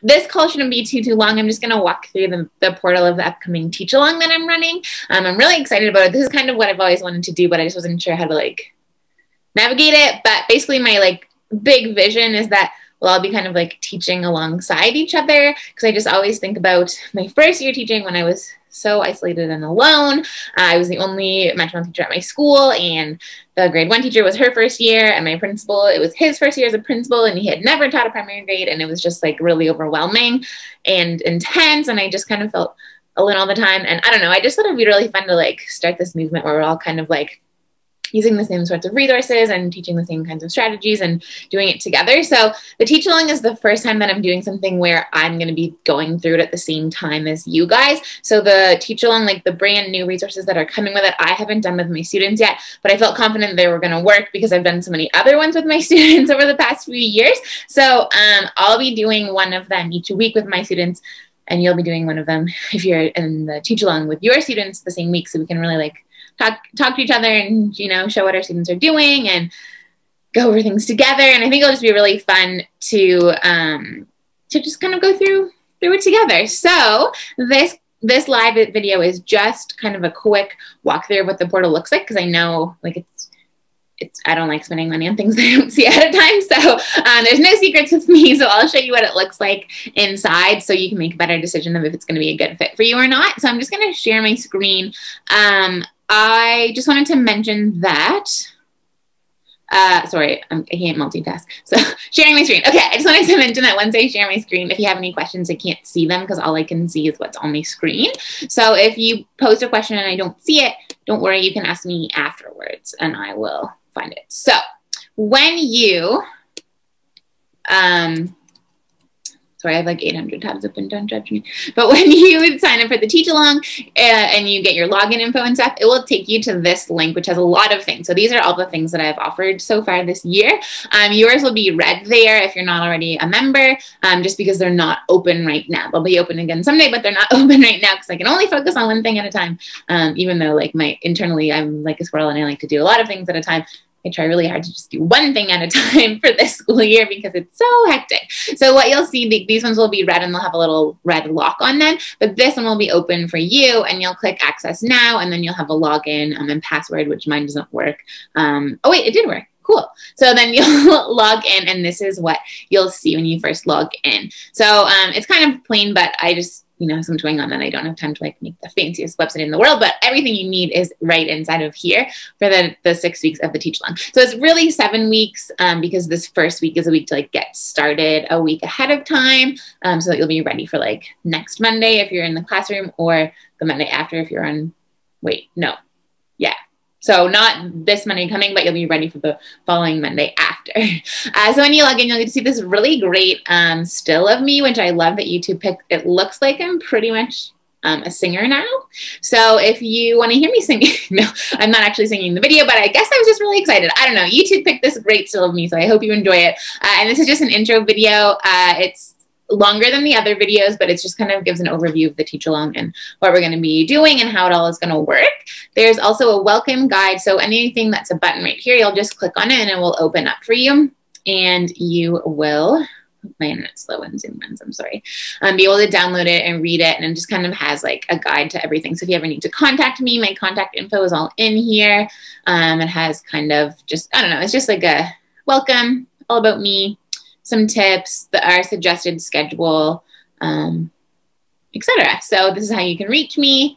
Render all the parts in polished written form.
This call shouldn't be too long. I'm just going to walk through the portal of the upcoming teach along that I'm running. I'm really excited about it. This is kind of what I've always wanted to do, but I just wasn't sure how to like navigate it. But basically my like big vision is that we'll all be kind of like teaching alongside each other, because I just always think about my first year teaching when I was so isolated and alone. I was the only mental health teacher at my school, and the grade 1 teacher was her first year, and my principal, it was his first year as a principal, and he had never taught a primary grade, and it was just like really overwhelming and intense, and I just kind of felt alone all the time. And I don't know, I just thought it'd be really fun to like start this movement where we're all kind of like using the same sorts of resources and teaching the same kinds of strategies and doing it together. So the teach along is the first time that I'm doing something where I'm going to be going through it at the same time as you guys. So the teach along, like the brand new resources that are coming with it, I haven't done with my students yet, but I felt confident they were going to work because I've done so many other ones with my students over the past few years. So I'll be doing one of them each week with my students, and you'll be doing one of them if you're in the teach along with your students the same week, so we can really like talk to each other and, you know, show what our students are doing and go over things together. And I think it'll just be really fun to just kind of go through it together. So this live video is just kind of a quick walkthrough of what the portal looks like, because I know like I don't like spending money on things I don't see ahead of time. So there's no secrets with me. So I'll show you what it looks like inside so you can make a better decision of if it's going to be a good fit for you or not. So I'm just going to share my screen. I just wanted to mention that, sorry, I can't multitask. So sharing my screen. Okay, I just wanted to mention that once I share my screen, if you have any questions, I can't see them because all I can see is what's on my screen. So if you post a question and I don't see it, don't worry, you can ask me afterwards and I will find it. So when you, sorry, I have like 800 tabs open, don't judge me. But when you would sign up for the teach along and you get your login info and stuff, it will take you to this link, which has a lot of things. So these are all the things that I've offered so far this year. Yours will be red there if you're not already a member, just because they're not open right now. They'll be open again someday, but they're not open right now because I can only focus on one thing at a time. Even though like internally I'm like a squirrel and I like to do a lot of things at a time. I try really hard to just do one thing at a time for this school year because it's so hectic. So what you'll see, these ones will be red and they'll have a little red lock on them, but this one will be open for you and you'll click access now and then you'll have a login and password, which mine doesn't work. Oh wait, it did work. Cool. So then you'll log in and this is what you'll see when you first log in. So it's kind of plain, but I just, you know, something going on that I don't have time to like make the fanciest website in the world, but everything you need is right inside of here for the 6 weeks of the teach along. So it's really 7 weeks because this first week is a week to like get started a week ahead of time so that you'll be ready for like next Monday if you're in the classroom or the Monday after if you're on, wait, no, yeah. So not this Monday coming, but you'll be ready for the following Monday after. So when you log in, you'll get to see this really great still of me, which I love that YouTube picked. It looks like I'm pretty much a singer now. So if you want to hear me sing, no, I'm not actually singing the video, but I guess I was just really excited. I don't know. YouTube picked this great still of me, so I hope you enjoy it. And this is just an intro video. It's longer than the other videos, but it's just kind of gives an overview of the teach along and what we're going to be doing and how it all is going to work. There's also a welcome guide. So anything that's a button right here, you'll just click on it and it will open up for you. And you will, my internet's slow and Zoom runs, I'm sorry, be able to download it and read it. And it just kind of has like a guide to everything. So if you ever need to contact me, my contact info is all in here. It has kind of just, I don't know, it's just like a welcome, all about me, some tips, our suggested schedule, etc. So this is how you can reach me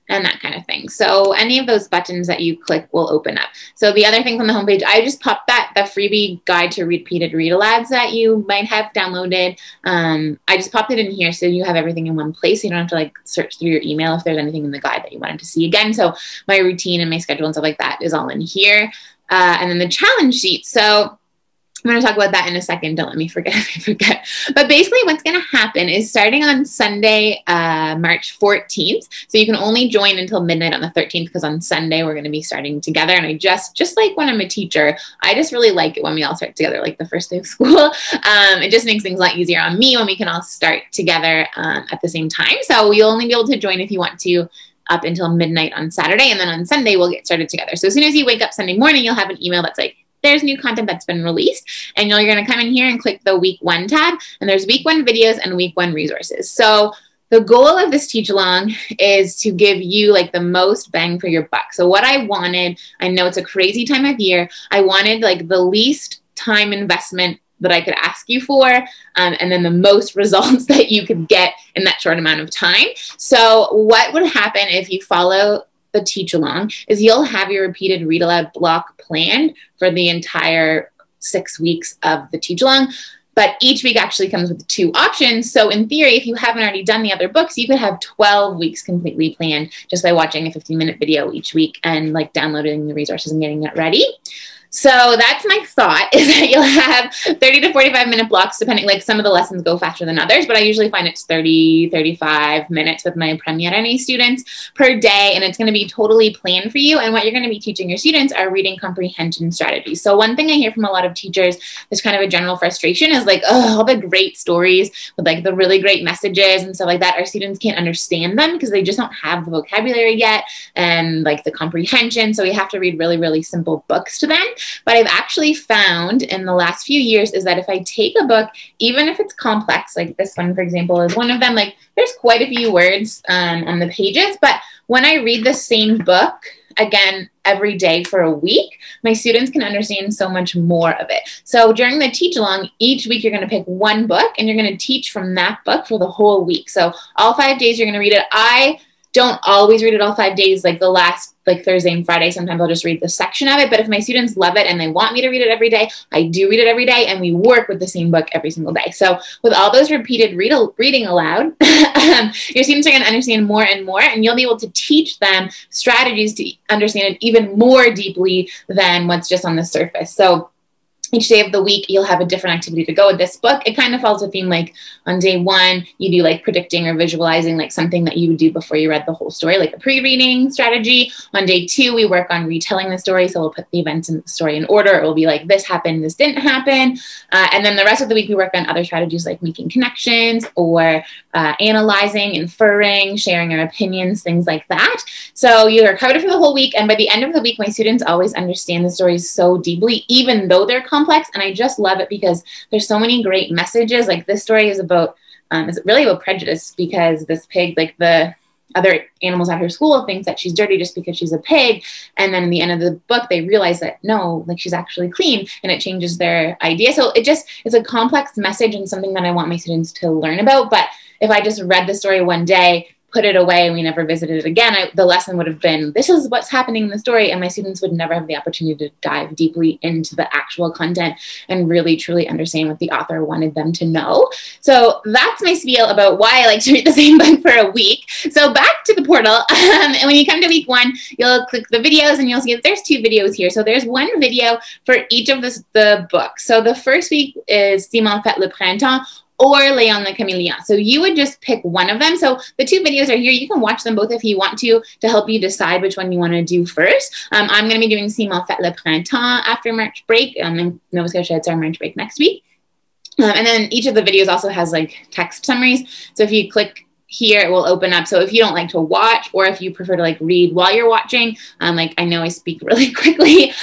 and that kind of thing. So any of those buttons that you click will open up. So the other things on the homepage, I just popped the freebie guide to repeated read-alouds that you might have downloaded. I just popped it in here so you have everything in one place. So you don't have to like search through your email if there's anything in the guide that you wanted to see again. So my routine and my schedule and stuff like that is all in here. And then the challenge sheet. So I'm going to talk about that in a second. Don't let me forget if I forget. But basically what's going to happen is starting on Sunday, March 14th. So you can only join until midnight on the 13th because on Sunday we're going to be starting together. And I just like when I'm a teacher, I just really like it when we all start together like the first day of school. It just makes things a lot easier on me when we can all start together at the same time. So you'll only be able to join if you want to up until midnight on Saturday. And then on Sunday we'll get started together. So as soon as you wake up Sunday morning, you'll have an email that's like, there's new content that's been released. And you're going to come in here and click the week 1 tab. And there's week 1 videos and week 1 resources. So the goal of this teach along is to give you like the most bang for your buck. So what I wanted, I know it's a crazy time of year, I wanted like the least time investment that I could ask you for, and then the most results that you could get in that short amount of time. So what would happen if you follow the teach along is you'll have your repeated read aloud block planned for the entire 6 weeks of the teach along. But each week actually comes with 2 options. So in theory, if you haven't already done the other books, you could have 12 weeks completely planned just by watching a 15-minute video each week and like downloading the resources and getting it ready. So that's my thought, is that you'll have 30 to 45-minute blocks, depending, like some of the lessons go faster than others, but I usually find it's 30, 35 minutes with my Premier NA students per day, and it's going to be totally planned for you. And what you're going to be teaching your students are reading comprehension strategies. So one thing I hear from a lot of teachers, is kind of a general frustration, is like, oh, all the great stories with like the really great messages and stuff like that, our students can't understand them because they just don't have the vocabulary yet and like the comprehension. So we have to read really, really simple books to them. But I've actually found in the last few years is that if I take a book, even if it's complex, like this one, for example, is one of them, like there's quite a few words on the pages, but when I read the same book, again, every day for a week, my students can understand so much more of it. So during the teach along, each week you're going to pick one book and you're going to teach from that book for the whole week. So all 5 days you're going to read it. I don't always read it all 5 days, like the last, like Thursday and Friday, sometimes I'll just read the section of it. But if my students love it and they want me to read it every day, I do read it every day, and we work with the same book every single day. So with all those repeated reading aloud, your students are going to understand more and more, and you'll be able to teach them strategies to understand it even more deeply than what's just on the surface. So each day of the week, you'll have a different activity to go with this book. It kind of follows a theme, like on day 1, you do like predicting or visualizing, like something that you would do before you read the whole story, like a pre-reading strategy. On day 2, we work on retelling the story. So we'll put the events in the story in order. It will be like, this happened, this didn't happen. And then the rest of the week, we work on other strategies like making connections or analyzing, inferring, sharing our opinions, things like that. So you're covered for the whole week. And by the end of the week, my students always understand the stories so deeply, even though they're complex. And I just love it because there's so many great messages. Like this story is about, it's really about prejudice, because this pig, like the other animals at her school, thinks that she's dirty just because she's a pig. And then in the end of the book, they realize that no, like she's actually clean, and it changes their idea. So it's a complex message and something that I want my students to learn about. But if I just read the story one day, put it away, and we never visited it again, the lesson would have been, this is what's happening in the story, and my students would never have the opportunity to dive deeply into the actual content and really truly understand what the author wanted them to know. So that's my spiel about why I like to read the same book for a week. So back to the portal, and when you come to week 1, you'll click the videos and you'll see that there's 2 videos here. So there's one video for each of the books. So the first week is Simon Fait le Printemps, or Léon le Caméléon. So you would just pick one of them. So the 2 videos are here. You can watch them both if you want to help you decide which one you want to do first. I'm going to be doing Simon Fait le Printemps after March break. In Nova Scotia, it's our March break next week. And then each of the videos also has like text summaries. So if you click here, it will open up. So if you don't like to watch, or if you prefer to like read while you're watching, like I know I speak really quickly.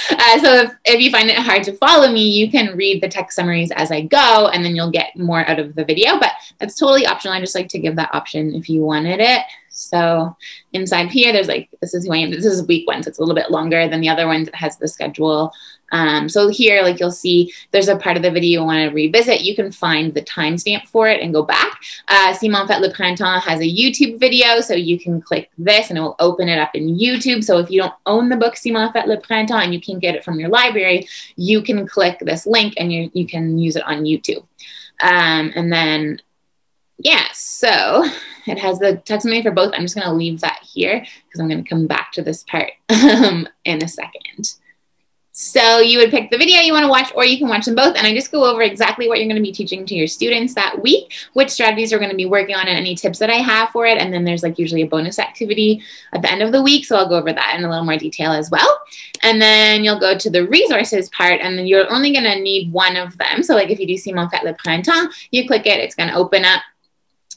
So if you find it hard to follow me, you can read the text summaries as I go, and then you'll get more out of the video, but that's totally optional. I just like to give that option if you wanted it. So inside here, there's like, this is who I am. This is week 1, so it's a little bit longer than the other ones. It has the schedule. So here, like you'll see, there's a part of the video you want to revisit. You can find the timestamp for it and go back. Simon Fait le Printemps has a YouTube video, so you can click this and it will open it up in YouTube. So if you don't own the book Simon Fait le Printemps and you can't get it from your library, you can click this link and you can use it on YouTube. And then, yeah, so it has the text summary for both. I'm just going to leave that here because I'm going to come back to this part in a second. So you would pick the video you want to watch, or you can watch them both. And I just go over exactly what you're going to be teaching to your students that week, which strategies we're going to be working on, and any tips that I have for it. And then there's like usually a bonus activity at the end of the week. So I'll go over that in a little more detail as well. And then you'll go to the resources part, and then you're only going to need one of them. So like if you do Simon Fait le Printemps, you click it, it's going to open up.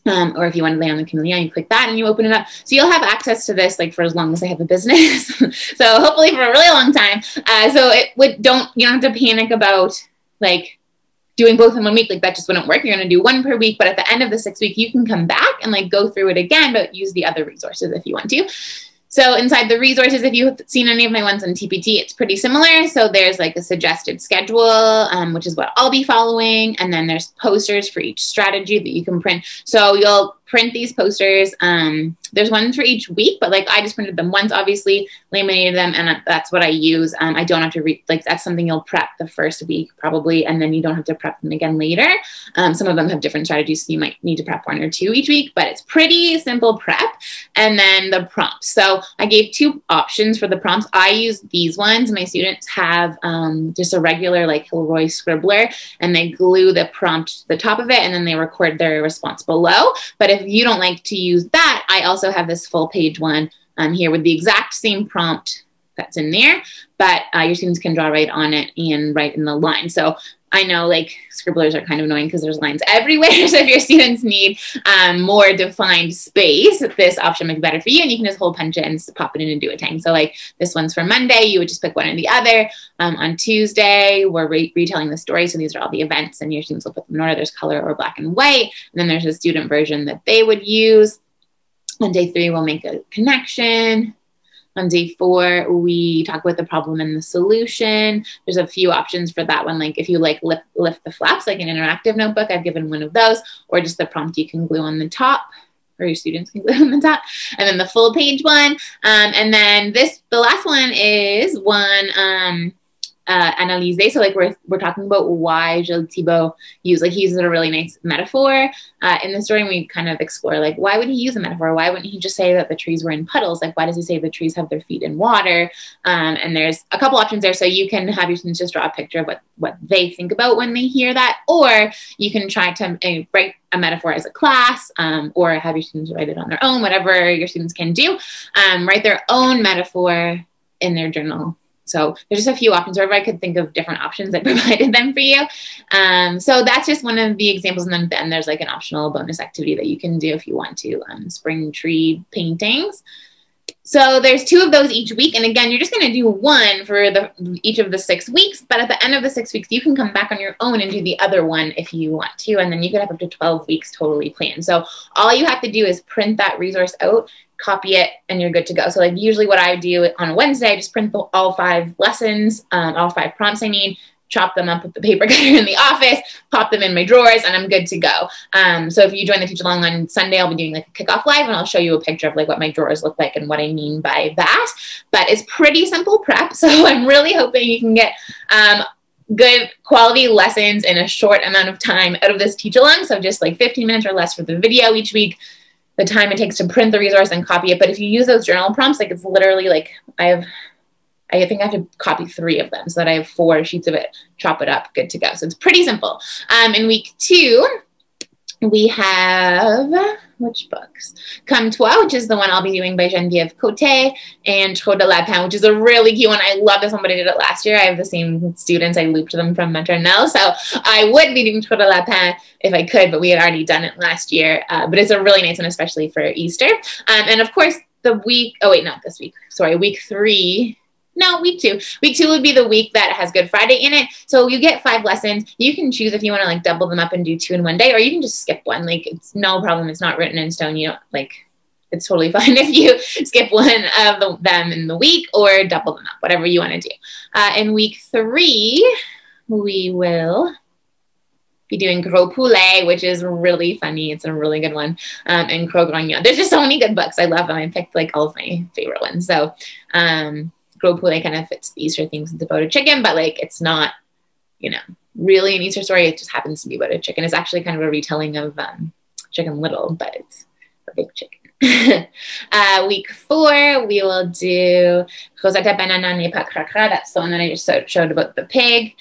Or if you want to lay on the camellia, you click that and you open it up. So you'll have access to this like for as long as I have a business. So hopefully for a really long time. So you don't have to panic about like doing both in 1 week. Like that just wouldn't work. You're going to do one per week, but at the end of the 6th week, you can come back and like go through it again, but use the other resources if you want to. So inside the resources, if you've seen any of my ones on TPT, it's pretty similar. So there's like a suggested schedule, which is what I'll be following. And then there's posters for each strategy that you can print. So you'll print these posters. There's one for each week, but like I just printed them once, obviously laminated them, and that's what I use. I don't have to like that's something you'll prep the first week probably, and then you don't have to prep them again later. Some of them have different strategies, so you might need to prep 1 or 2 each week, but it's pretty simple prep. And then the prompts. So I gave 2 options for the prompts. I use these ones. My students have just a regular like Hilroy scribbler, and they glue the prompt to the top of it, and then they record their response below. But if you don't like to use that, I also have this full page one here with the exact same prompt that's in there, but your students can draw right on it and write in the line. So I know like scribblers are kind of annoying because there's lines everywhere. So if your students need more defined space, this option might be better for you, and you can just hole punch it and pop it in and do a tang. So like this one's for Monday, you would just pick one or the other. On Tuesday, we're retelling the story. So these are all the events, and your students will put them in order. There's color or black and white. And then there's a student version that they would use. On day 3, we'll make a connection. On day 4, we talk about the problem and the solution. There's a few options for that one. Like if you like lift the flaps, like an interactive notebook, I've given one of those, or just the prompt you can glue on the top, or your students can glue on the top. And then the full page one. And then the last one is one, analyse. So like we're talking about why Gilles Thibault he uses a really nice metaphor in the story, and we kind of explore like why would he use a metaphor? Why wouldn't he just say that the trees were in puddles? Like why does he say the trees have their feet in water? And there's a couple options there, so you can have your students just draw a picture of what they think about when they hear that, or you can try to write a metaphor as a class, or have your students write it on their own, whatever your students can do. Write their own metaphor in their journal. So there's just a few options, or if I could think of different options, I provided them for you. So that's just one of the examples. And then there's like an optional bonus activity that you can do if you want to, spring tree paintings. So there's 2 of those each week. And again, you're just going to do one for each of the 6 weeks. But at the end of the 6 weeks, you can come back on your own and do the other one if you want to. And then you could have up to 12 weeks totally planned. So all you have to do is print that resource out, copy it, and you're good to go. So like usually what I do on a Wednesday, I just print all 5 lessons, all 5 prompts I need, chop them up with the paper cutter in the office, pop them in my drawers, and I'm good to go. So if you join the Teach Along on Sunday, I'll be doing like a kickoff live, and I'll show you a picture of like what my drawers look like and what I mean by that. But it's pretty simple prep. So I'm really hoping you can get good quality lessons in a short amount of time out of this Teach Along. So just like 15 minutes or less for the video each week, the time it takes to print the resource and copy it. But if you use those journal prompts, like it's literally like I think I have to copy 3 of them so that I have 4 sheets of it, chop it up, good to go. So it's pretty simple. In week 2, we have, which books? Comme Toi, which is the one I'll be doing by Geneviève Côté, and Trop de Lapin, which is a really cute one. I love this one, but I did it last year. I have the same students. I looped them from maternelle. So I would be doing Trop de Lapin if I could, but we had already done it last year. But it's a really nice one, especially for Easter. And of course, week 3. No, week 2. Week 2 would be the week that has Good Friday in it. So you get 5 lessons. You can choose if you want to like double them up and do 2 in one day, or you can just skip one. Like it's no problem. It's not written in stone. You don't like, it's totally fine if you skip one of them in the week or double them up, whatever you want to do. In week 3, we will be doing Gros Poulet, which is really funny. It's a really good one. And Gros Grognon. There's just so many good books. I love them. I picked like all of my favorite ones. So, Gros Poulet kind of fits the Easter things. It's about a chicken, but like it's not, really an Easter story. It just happens to be about a chicken. It's actually kind of a retelling of Chicken Little, but it's a big chicken. Week 4, we will do Rosetta Banana n'est pas cracra. That's the one that I just showed about the pig.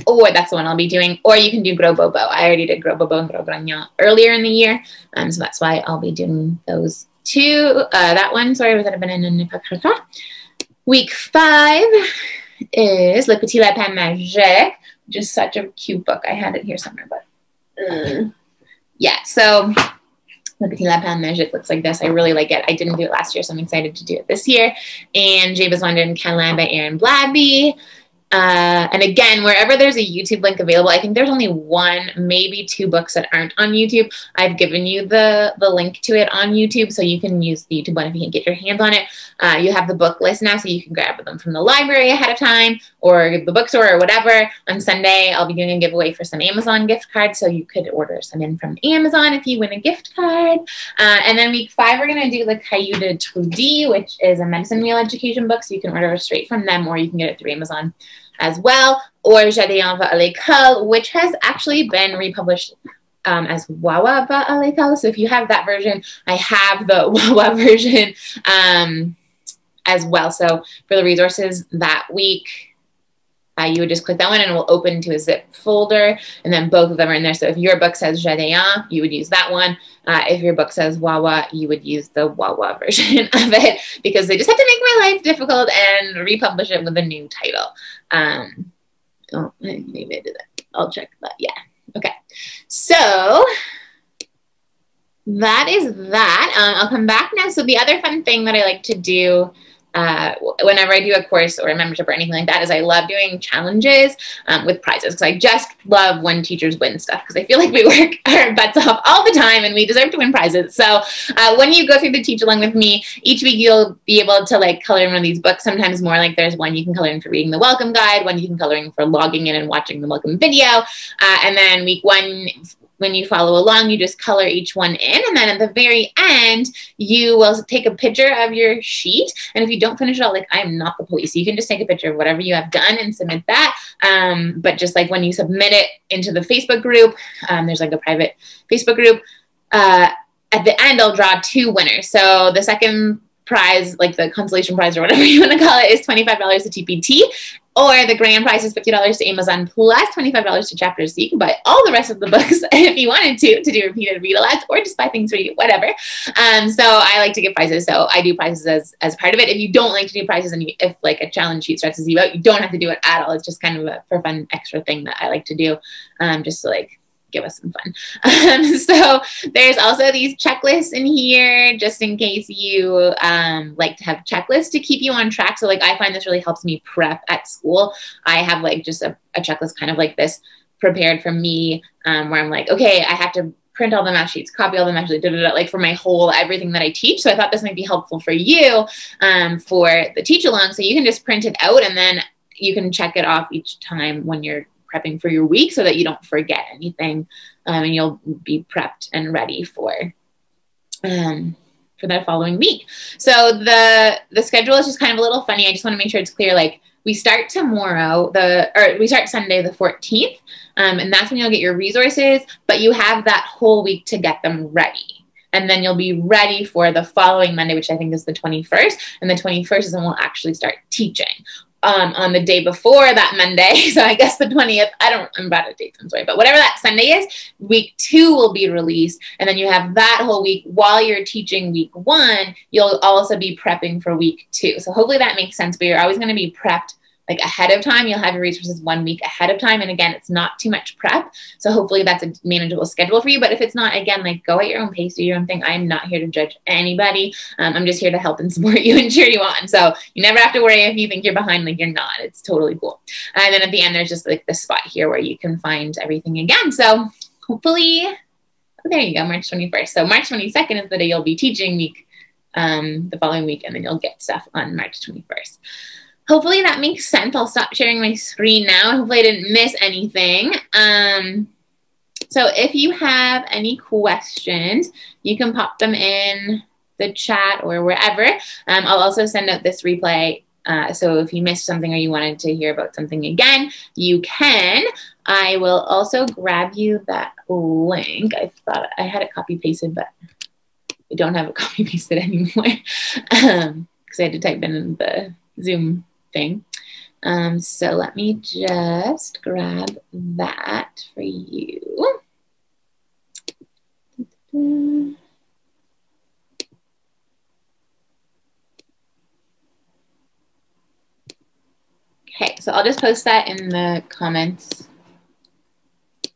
Or that's the one I'll be doing. Or you can do Gros Bobo. I already did Gros Bobo and Gros Grognon earlier in the year. So that's why I'll be doing those 2. That one, sorry, Rosetta Banana n'est pas cracra. Week 5 is Le Petit Lapin Magique, which is such a cute book. I had it here somewhere, but yeah. So Le Petit Lapin Magique looks like this. I really like it. I didn't do it last year, so I'm excited to do it this year. And Jabez Wonder and Caroline by Erin Bladby. And again, wherever there's a YouTube link available, I think there's only one, maybe two books that aren't on YouTube. I've given you the link to it on YouTube, so you can use the YouTube one if you can't get your hands on it. You have the book list now, so you can grab them from the library ahead of time or the bookstore or whatever. On Sunday, I'll be doing a giveaway for some Amazon gift cards, so you could order some in from Amazon if you win a gift card. And then week 5, we're going to do the Cahiers de Trudy, which is a medicine meal education book, so you can order straight from them or you can get it through Amazon as well, or Jadéan va à l'école, which has actually been republished as Wawa va à l'école. So if you have that version, I have the Wawa version as well. So for the resources that week, you would just click that one and it will open to a zip folder, and then both of them are in there. So if your book says Jadéan, you would use that one. If your book says Wawa, you would use the Wawa version of it, because they just have to make my life difficult and republish it with a new title. Oh, maybe I did that. I'll check that. Yeah. Okay. So that is that. I'll come back now. So the other fun thing that I like to do whenever I do a course or a membership or anything like that is I love doing challenges with prizes, because I just love when teachers win stuff, because I feel like we work our butts off all the time and we deserve to win prizes. So when you go through the Teach Along with me, each week you'll be able to like color in one of these books. Sometimes more, like there's one you can color in for reading the welcome guide, one you can color in for logging in and watching the welcome video, and then week 1, when you follow along, you just color each one in, and then at the very end, you will take a picture of your sheet. And if you don't finish it all, like I'm not the police, you can just take a picture of whatever you have done and submit that. But just like when you submit it into the Facebook group, there's like a private Facebook group. At the end, I'll draw 2 winners. So the second prize, like the consolation prize or whatever you want to call it, is $25 to TPT. Or the grand prize is $50 to Amazon plus $25 to Chapters. So you can buy all the rest of the books if you wanted to do repeated read-alouds, or just buy things for you, whatever. So I like to give prizes. So I do prizes as part of it. If you don't like to do prizes, and if like a challenge sheet stresses you out, you don't have to do it at all. It's just kind of a for fun extra thing that I like to do, just to like give us some fun. So there's also these checklists in here, just in case you like to have checklists to keep you on track. So like I find this really helps me prep at school. I have like just a checklist kind of like this prepared for me, where I'm like, okay, I have to print all the math sheets, copy all the math sheets, like for my whole everything that I teach. So I thought this might be helpful for you for the Teach Along. So you can just print it out and then you can check it off each time when you're prepping for your week, so that you don't forget anything, and you'll be prepped and ready for that following week. So the schedule is just kind of a little funny. I just want to make sure it's clear. Like we start tomorrow, we start Sunday the 14th, and that's when you'll get your resources, but you have that whole week to get them ready. And then you'll be ready for the following Monday, which I think is the 21st. And the 21st is when we'll actually start teaching. On the day before that Monday, so I guess the 20th, I don't remember about the dates, I'm sorry, but whatever that Sunday is, week 2 will be released, and then you have that whole week. While you're teaching week 1, you'll also be prepping for week 2. So hopefully that makes sense, but you're always going to be prepped like ahead of time. You'll have your resources 1 week ahead of time, and again, it's not too much prep, so hopefully that's a manageable schedule for you. But if it's not, again, like go at your own pace, do your own thing. I'm not here to judge anybody. I'm just here to help and support you and cheer you on. So you never have to worry if you think you're behind, like you're not. It's totally cool. And then at the end, there's just like the spot here where you can find everything again. So hopefully, oh, there you go, March 21st. So March 22nd is the day you'll be teaching week, the following week, and then you'll get stuff on March 21st. Hopefully that makes sense. I'll stop sharing my screen now. Hopefully I didn't miss anything. So if you have any questions, you can pop them in the chat or wherever. I'll also send out this replay. So if you missed something or you wanted to hear about something again, you can. I will also grab you that link. I thought I had it copy pasted, but I don't have it copy pasted anymore because I had to type in the Zoom thing. So let me just grab that for you. Okay, so I'll just post that in the comments.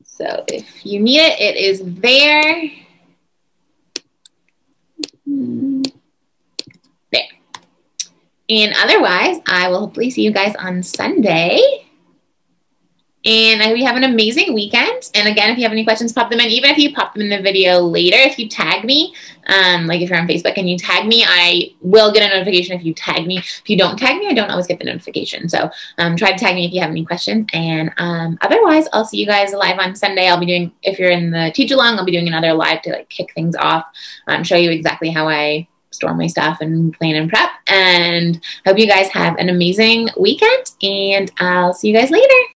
So if you need it, it is there. And otherwise, I will hopefully see you guys on Sunday. And I hope you have an amazing weekend. And again, if you have any questions, pop them in. Even if you pop them in the video later, if you tag me, like if you're on Facebook and you tag me, I will get a notification if you tag me. If you don't tag me, I don't always get the notification. So try to tag me if you have any questions. And otherwise, I'll see you guys live on Sunday. I'll be doing, if you're in the teach along, I'll be doing another live to like kick things off, show you exactly how I store my stuff and plan and prep. And hope you guys have an amazing weekend. And I'll see you guys later.